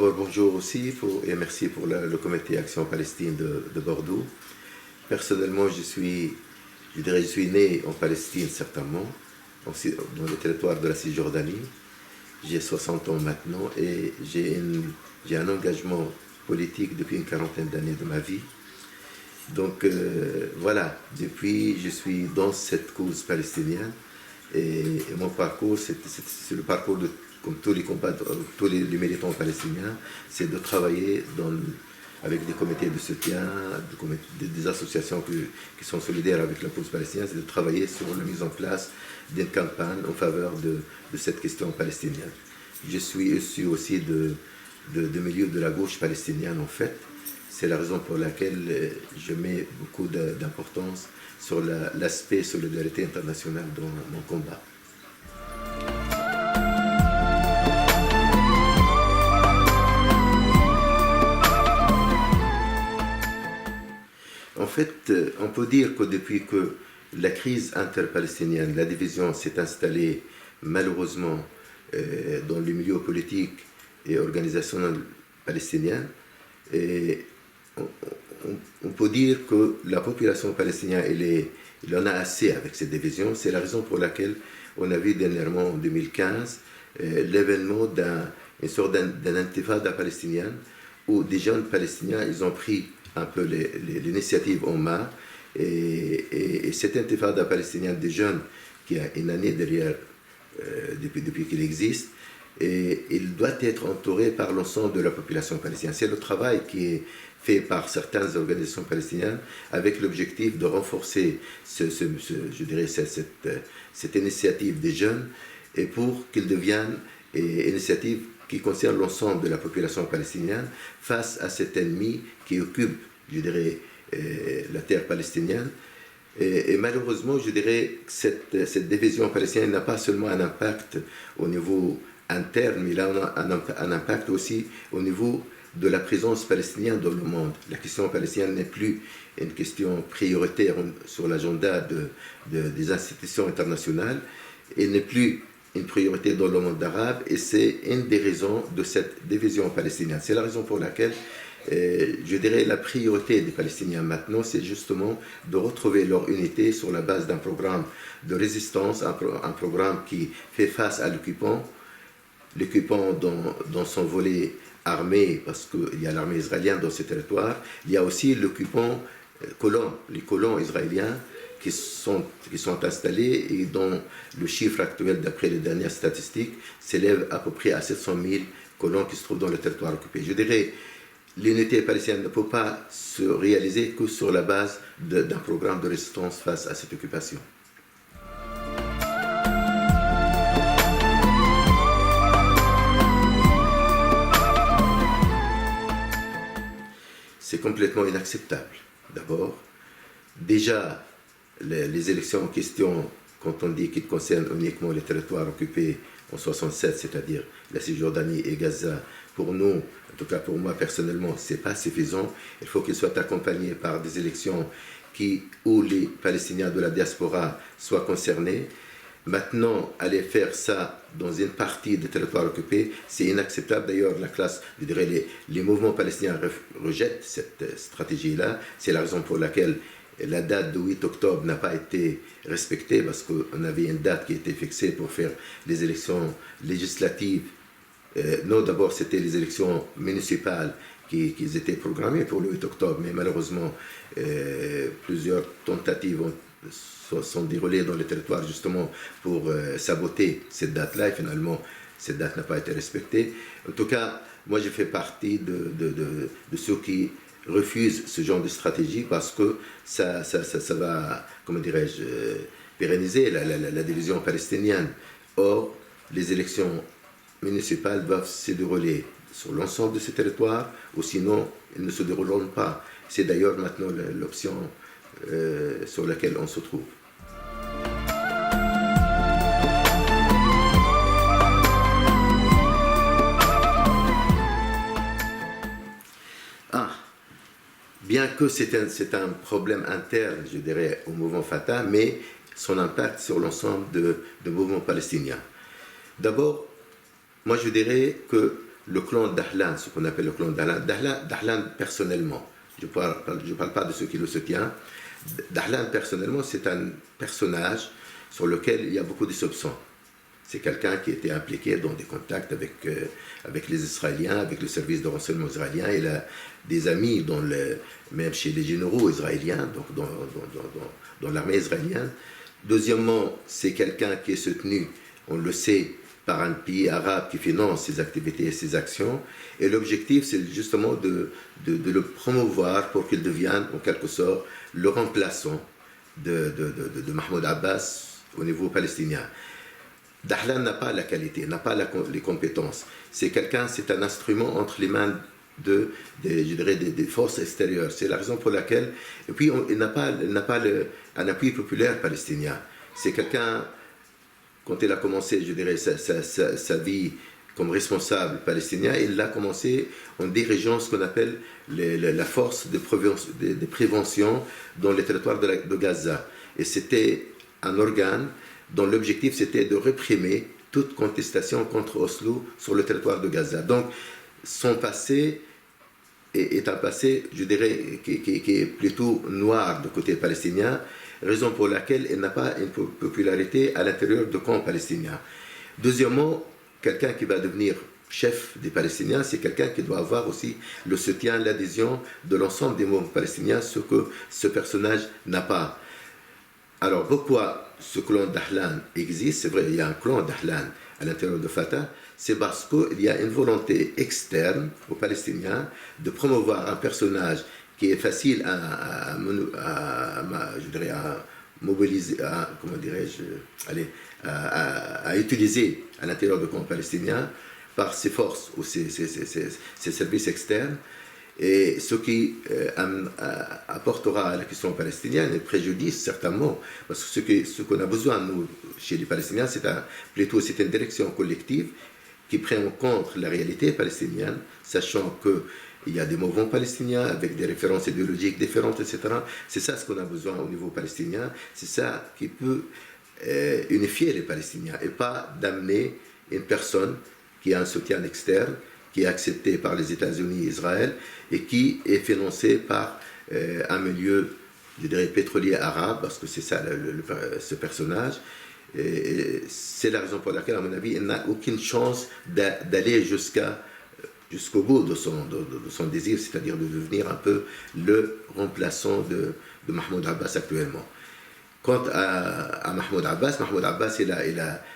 D'abord, bonjour aussi et merci pour le comité Action Palestine de Bordeaux. Personnellement, je suis né en Palestine certainement, dans le territoire de la Cisjordanie. J'ai 60 ans maintenant et j'ai un engagement politique depuis une quarantaine d'années de ma vie. Donc voilà, depuis je suis dans cette cause palestinienne et mon parcours, c'est le parcours de comme tous les militants palestiniens, c'est de travailler avec des comités de soutien, des associations qui sont solidaires avec la cause palestinienne, c'est de travailler sur la mise en place d'une campagne en faveur de cette question palestinienne. Je suis issu aussi de milieu de la gauche palestinienne en fait. C'est la raison pour laquelle je mets beaucoup d'importance sur l'aspect solidarité internationale dans mon combat. En fait, on peut dire que depuis que la crise interpalestinienne, la division s'est installée malheureusement dans le milieu politique et organisationnel palestinien, et on peut dire que la population palestinienne, elle en a assez avec cette division. C'est la raison pour laquelle on a vu dernièrement, en 2015, l'événement d'une sorte d'intifada palestinienne où des jeunes palestiniens, ils ont pris un peu l'initiative en main. Et cette intifada palestinienne des jeunes, qui a une année derrière, depuis qu'il existe, et il doit être entouré par l'ensemble de la population palestinienne. C'est le travail qui est fait par certaines organisations palestiniennes avec l'objectif de renforcer cette initiative des jeunes et pour qu'ils deviennent une initiative qui concerne l'ensemble de la population palestinienne face à cet ennemi qui occupe, je dirais, la terre palestinienne. Et malheureusement, je dirais que cette division palestinienne n'a pas seulement un impact au niveau interne, mais il a un impact aussi au niveau de la présence palestinienne dans le monde. La question palestinienne n'est plus une question prioritaire sur l'agenda des institutions internationales, et n'est plus une priorité dans le monde arabe, et c'est une des raisons de cette division palestinienne. C'est la raison pour laquelle je dirais la priorité des Palestiniens maintenant, c'est justement de retrouver leur unité sur la base d'un programme de résistance, un programme qui fait face à l'occupant dans son volet armé, parce qu'il y a l'armée israélienne dans ce territoire, il y a aussi l'occupant les colons israéliens qui sont installés et dont le chiffre actuel, d'après les dernières statistiques, s'élève à peu près à 700 000 colons qui se trouvent dans le territoire occupé. Je dirais, l'unité palestinienne ne peut pas se réaliser que sur la base d'un programme de résistance face à cette occupation. C'est complètement inacceptable. D'abord, déjà, les élections en question, quand on dit qu'ils concernent uniquement les territoires occupés en 67, c'est-à-dire la Cisjordanie et Gaza, pour nous, en tout cas pour moi personnellement, ce n'est pas suffisant. Il faut qu'ils soient accompagnés par des élections où les Palestiniens de la diaspora soient concernés. Maintenant, aller faire ça dans une partie des territoires occupés, c'est inacceptable. D'ailleurs, je dirais, les mouvements palestiniens rejettent cette stratégie-là. C'est la raison pour laquelle la date de 8 octobre n'a pas été respectée, parce qu'on avait une date qui était fixée pour faire les élections législatives. Non, d'abord, c'était les élections municipales qui étaient programmées pour le 8 octobre, mais malheureusement, plusieurs tentatives sont déroulées dans le territoire justement pour saboter cette date-là, et finalement, cette date n'a pas été respectée. En tout cas, moi, je fais partie de ceux qui refusent ce genre de stratégie, parce que ça va, comment dirais-je, pérenniser la division palestinienne. Or, les élections municipales doivent se dérouler sur l'ensemble de ce territoire, ou sinon, elles ne se dérouleront pas. C'est d'ailleurs maintenant l'option sur laquelle on se trouve. Bien que c'est un problème interne, je dirais, au mouvement Fatah, mais son impact sur l'ensemble du mouvement palestinien. D'abord, moi je dirais que le clan Dahlan, ce qu'on appelle le clan Dahlan, Dahlan personnellement, je ne parle pas de ceux qui le soutiennent, Dahlan personnellement, c'est un personnage sur lequel il y a beaucoup de soupçons. C'est quelqu'un qui était impliqué dans des contacts avec les Israéliens, avec le service de renseignement israélien. Il a des amis, même chez les généraux israéliens, donc dans l'armée israélienne. Deuxièmement, c'est quelqu'un qui est soutenu, on le sait, par un pays arabe qui finance ses activités et ses actions. Et l'objectif, c'est justement de le promouvoir pour qu'il devienne, en quelque sorte, le remplaçant de Mahmoud Abbas au niveau palestinien. Dahlan n'a pas la qualité, n'a pas les compétences. C'est un instrument entre les mains des forces extérieures. C'est la raison pour laquelle... Et puis, il n'a pas un appui populaire palestinien. C'est quelqu'un, quand il a commencé, je dirais, sa vie comme responsable palestinien, il a commencé en dirigeant ce qu'on appelle la force de prévention dans les territoires de Gaza. Et c'était un organe dont l'objectif c'était de réprimer toute contestation contre Oslo sur le territoire de Gaza. Donc, son passé est un passé, je dirais, qui est plutôt noir du côté palestinien, raison pour laquelle il n'a pas une popularité à l'intérieur du camp palestinien. Deuxièmement, quelqu'un qui va devenir chef des Palestiniens, c'est quelqu'un qui doit avoir aussi le soutien, l'adhésion de l'ensemble des membres palestiniens, ce que ce personnage n'a pas. Alors, pourquoi ce clan Dahlan existe? C'est vrai, il y a un clan Dahlan à l'intérieur de Fatah, c'est parce qu'il y a une volonté externe aux Palestiniens de promouvoir un personnage qui est facile à mobiliser, à utiliser à l'intérieur du camp palestinien par ses forces ou ses services externes. Et ce qui apportera à la question palestinienne un préjudice, certainement, parce que ce qu'on a besoin, nous, chez les Palestiniens, c'est une direction collective qui prend en compte la réalité palestinienne, sachant qu'il y a des mouvements palestiniens avec des références idéologiques différentes, etc. C'est ça ce qu'on a besoin au niveau palestinien, c'est ça qui peut unifier les Palestiniens, et pas d'amener une personne qui a un soutien externe, qui est accepté par les États-Unis et Israël, et qui est financé par un milieu, je dirais, pétrolier arabe, parce que c'est ça ce personnage. C'est la raison pour laquelle, à mon avis, il n'a aucune chance d'aller jusqu'au bout de son désir, c'est-à-dire de devenir un peu le remplaçant de Mahmoud Abbas actuellement. Quant à Mahmoud Abbas,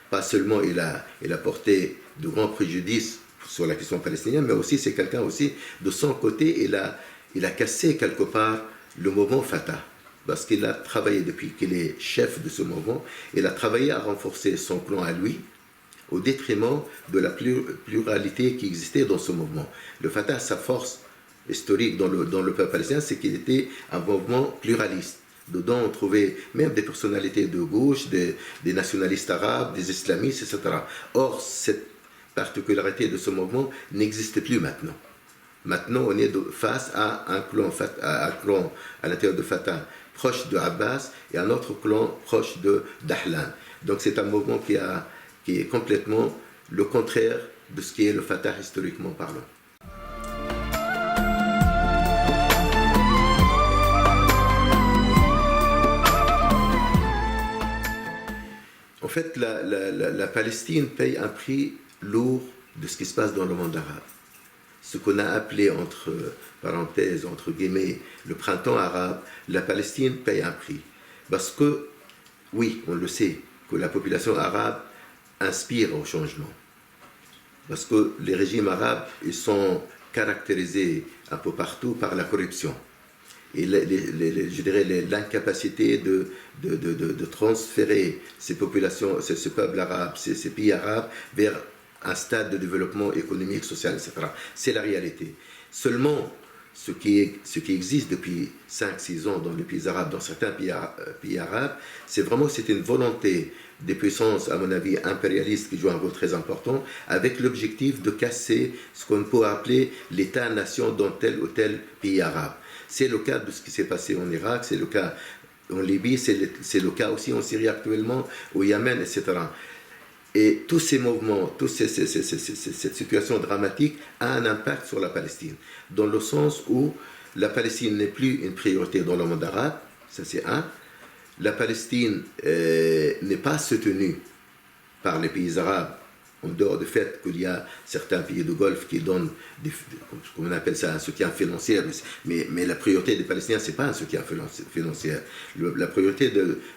pas seulement il a porté de grands préjudices sur la question palestinienne, mais aussi c'est quelqu'un aussi, de son côté, il a cassé quelque part le mouvement Fatah, parce qu'il a travaillé depuis qu'il est chef de ce mouvement, il a travaillé à renforcer son clan à lui, au détriment de la pluralité qui existait dans ce mouvement. Le Fatah, sa force historique dans le peuple palestinien, c'est qu'il était un mouvement pluraliste. Dedans, on trouvait même des personnalités de gauche, des nationalistes arabes, des islamistes, etc. Or, cette particularité de ce mouvement n'existe plus maintenant. Maintenant, on est face à un clan à l'intérieur de Fatah proche de Abbas et un autre clan proche de Dahlan. Donc c'est un mouvement qui est complètement le contraire de ce qui est le Fatah historiquement parlant. En fait, la Palestine paye un prix lourd de ce qui se passe dans le monde arabe. Ce qu'on a appelé, entre parenthèses, entre guillemets, le printemps arabe, la Palestine paye un prix. Parce que, oui, on le sait, que la population arabe inspire au changement. Parce que les régimes arabes, ils sont caractérisés un peu partout par la corruption. Et je dirais l'incapacité de transférer ces populations, ce peuple arabe, ces pays arabes vers un stade de développement économique, social, etc. C'est la réalité. Seulement, ce qui existe depuis 5-6 ans dans les pays arabes, dans certains pays arabes, c'est une volonté des puissances, à mon avis, impérialistes qui jouent un rôle très important, avec l'objectif de casser ce qu'on peut appeler l'État-nation dans tel ou tel pays arabe. C'est le cas de ce qui s'est passé en Irak, c'est le cas en Libye, c'est le cas aussi en Syrie actuellement, au Yémen, etc. Et tous ces mouvements, cette situation dramatique a un impact sur la Palestine, dans le sens où la Palestine n'est plus une priorité dans le monde arabe, ça c'est un. La Palestine n'est pas soutenue par les pays arabes, en dehors du fait qu'il y a certains pays du Golfe qui donnent, on appelle ça un soutien financier, mais la priorité des Palestiniens, ce n'est pas un soutien financier. La priorité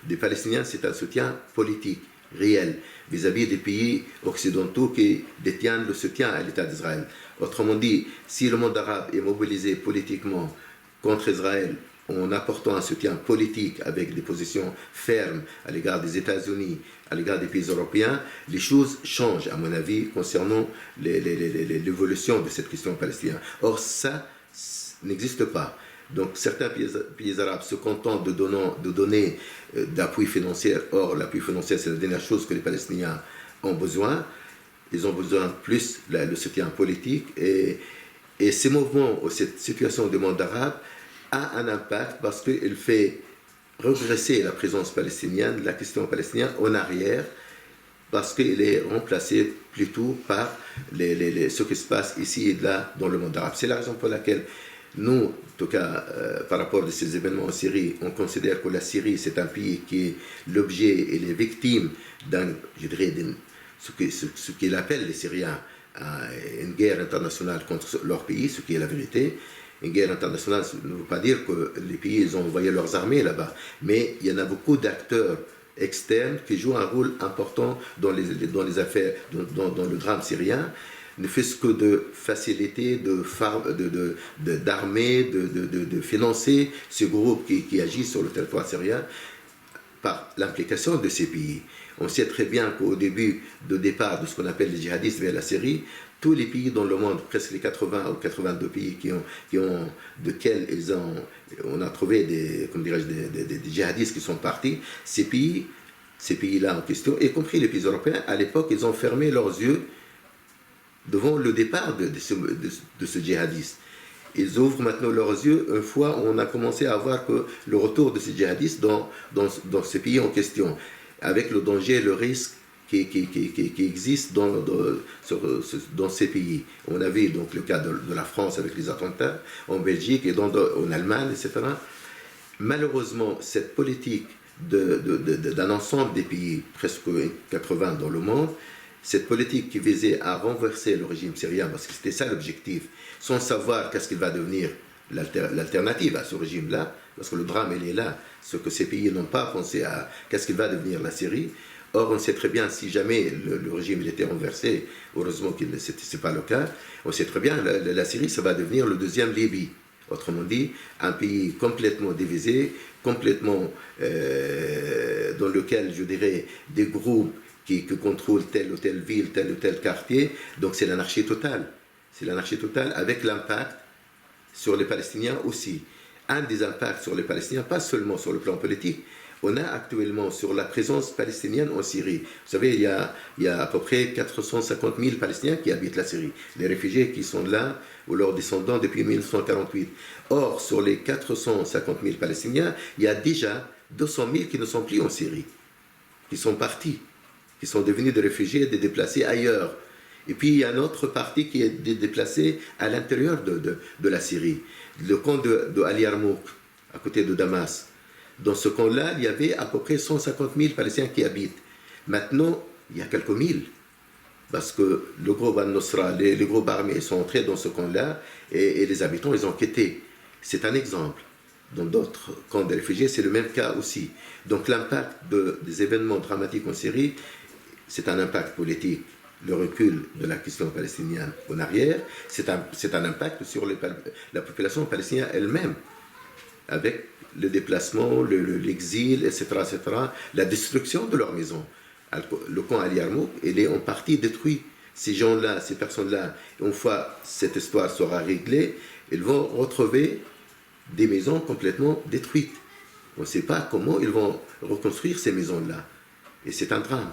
des Palestiniens, c'est un soutien politique, réel, vis-à-vis des pays occidentaux qui détiennent le soutien à l'État d'Israël. Autrement dit, si le monde arabe est mobilisé politiquement contre Israël, en apportant un soutien politique avec des positions fermes à l'égard des États-Unis, à l'égard des pays européens, les choses changent, à mon avis, concernant l'évolution de cette question palestinienne. Or, ça n'existe pas. Donc, certains pays arabes se contentent de donner d'appui financier. Or, l'appui financier, c'est la dernière chose que les Palestiniens ont besoin. Ils ont besoin plus le soutien politique. Et ces mouvements, cette situation du monde arabe, a un impact parce qu'il fait regresser la présence palestinienne, la question palestinienne en arrière, parce qu'il est remplacé plutôt par ce qui se passe ici et là dans le monde arabe. C'est la raison pour laquelle nous, en tout cas, par rapport à ces événements en Syrie, on considère que la Syrie, c'est un pays qui est l'objet et les victimes je dirais, ce qu'il appelle les Syriens, une guerre internationale contre leur pays, ce qui est la vérité. Une guerre internationale ne veut pas dire que les pays ils ont envoyé leurs armées là-bas, mais il y en a beaucoup d'acteurs externes qui jouent un rôle important dans les affaires, dans le drame syrien, ne fait-ce que de faciliter, d'armer, de financer ces groupes qui agissent sur le territoire syrien par l'implication de ces pays. On sait très bien qu'au début de départ de ce qu'on appelle les djihadistes vers la Syrie, tous les pays dans le monde, presque les 80 ou 82 pays on a trouvé des djihadistes qui sont partis, ces pays-là en question, y compris les pays européens, à l'époque, ils ont fermé leurs yeux devant le départ de ce djihadiste. Ils ouvrent maintenant leurs yeux une fois on a commencé à voir que le retour de ces djihadistes dans ces pays en question, avec le danger, le risque qui existe dans ces pays. On a vu donc le cas de la France avec les attentats, en Belgique et en Allemagne, etc. Malheureusement, cette politique d'un ensemble des pays, presque 80 dans le monde, cette politique qui visait à renverser le régime syrien, parce que c'était ça l'objectif, sans savoir qu'est-ce qu'il va devenir l'alternative à ce régime-là, parce que le drame, il est là, ce que ces pays n'ont pas pensé à qu'est-ce qu'il va devenir la Syrie. Or, on sait très bien, si jamais le régime il était renversé, heureusement que ce n'est pas le cas, on sait très bien, la Syrie, ça va devenir le deuxième Libye. Autrement dit, un pays complètement divisé, complètement dans lequel, je dirais, des groupes qui contrôlent telle ou telle ville, tel ou tel quartier. Donc c'est l'anarchie totale. C'est l'anarchie totale avec l'impact sur les Palestiniens aussi. Un des impacts sur les Palestiniens, pas seulement sur le plan politique, on a actuellement sur la présence palestinienne en Syrie. Vous savez, il y a à peu près 450 000 Palestiniens qui habitent la Syrie. Les réfugiés qui sont là, ou leurs descendants depuis 1948. Or, sur les 450 000 Palestiniens, il y a déjà 200 000 qui ne sont plus en Syrie, qui sont partis, qui sont devenus des réfugiés, des déplacés ailleurs. Et puis, il y a une autre partie qui est déplacée à l'intérieur de la Syrie. Le camp de Ali Yarmouk, à côté de Damas. Dans ce camp-là, il y avait à peu près 150 000 Palestiniens qui habitent. Maintenant, il y a quelques mille. Parce que le groupe Al-Nusra, les groupes armés sont entrés dans ce camp-là et les habitants, ils ont quitté. C'est un exemple. Dans d'autres camps de réfugiés, c'est le même cas aussi. Donc l'impact des événements dramatiques en Syrie, c'est un impact politique. Le recul de la question palestinienne en arrière, c'est un impact sur la population palestinienne elle-même, avec le déplacement, l'exil, etc., la destruction de leur maison. Le camp Ali Yarmouk, il est en partie détruit. Ces gens-là, ces personnes-là, une fois cette histoire sera réglée, ils vont retrouver des maisons complètement détruites. On ne sait pas comment ils vont reconstruire ces maisons-là. Et c'est un drame.